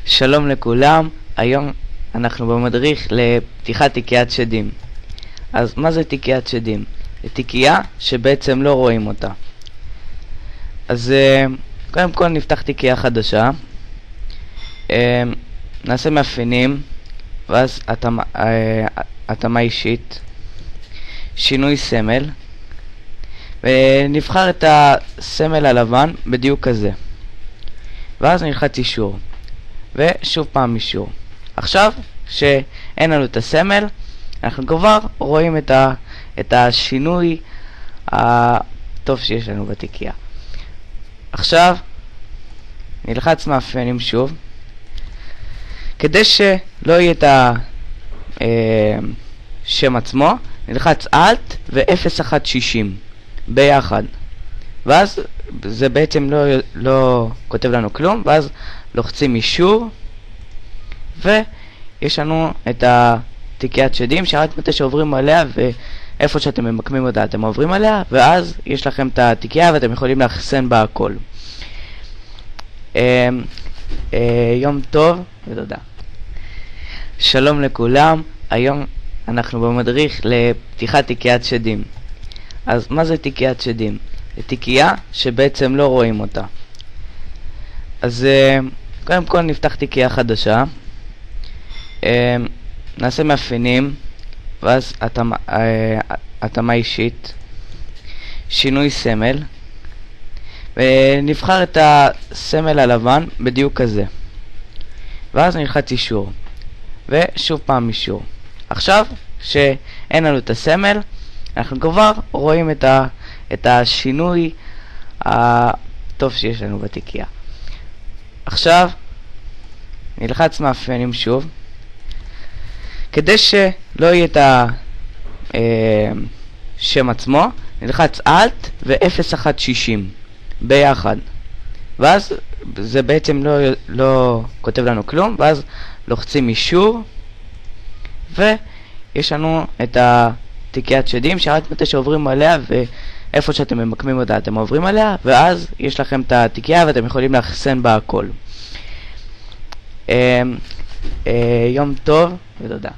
שלום לכולם, היום אנחנו במדריך לפתיחת תיקיית שדים. אז מה זה תיקיית שדים? זה תיקייה שבעצם לא רואים אותה. אז קודם כל נפתח תיקייה חדשה, נעשה מאפיינים, ואז התאמה אישית, שינוי סמל, ונבחר את הסמל הלבן בדיוק כזה, ואז נלחץ אישור, ושוב פעם אישור. עכשיו שאין לנו את הסמל, אנחנו כבר רואים את השינוי הטוב שיש לנו בתיקייה. עכשיו נלחץ מאפיינים שוב, כדי שלא יהיה את השם עצמו, נלחץ Alt ו-0160 ביחד, ואז זה בעצם לא כותב לנו כלום, ואז לוחצים אישור, ויש לנו את התיקיית שדים שרק מתי שעוברים עליה, ואיפה שאתם ממקמים אותה אתם עוברים עליה, ואז יש לכם את התיקייה ואתם יכולים לאחסן בה הכל. יום טוב ותודה. שלום לכולם, היום אנחנו במדריך לפתיחת תיקיית שדים. אז מה זה תיקיית שדים? זה תיקייה שבעצם לא רואים אותה. אז קודם כל נפתח תיקייה חדשה, נעשה מאפיינים, ואז התאמה אישית, שינוי סמל, ונבחר את הסמל הלבן בדיוק כזה, ואז נלחץ אישור, ושוב פעם אישור. עכשיו שאין לנו את הסמל, אנחנו כבר רואים את השינוי הטוב שיש לנו בתיקייה. עכשיו נלחץ מאפיינים שוב, כדי שלא יהיה את השם עצמו, נלחץ Alt ו-0160 ביחד, ואז זה בעצם לא כותב לנו כלום, ואז לוחצים אישור, ויש לנו את התיקיית שדים שרק מתי שעוברים עליה, ואיפה שאתם ממקמים אותה אתם עוברים עליה, ואז יש לכם את התיקייה ואתם יכולים לאחסן בה הכל. יום טוב ותודה.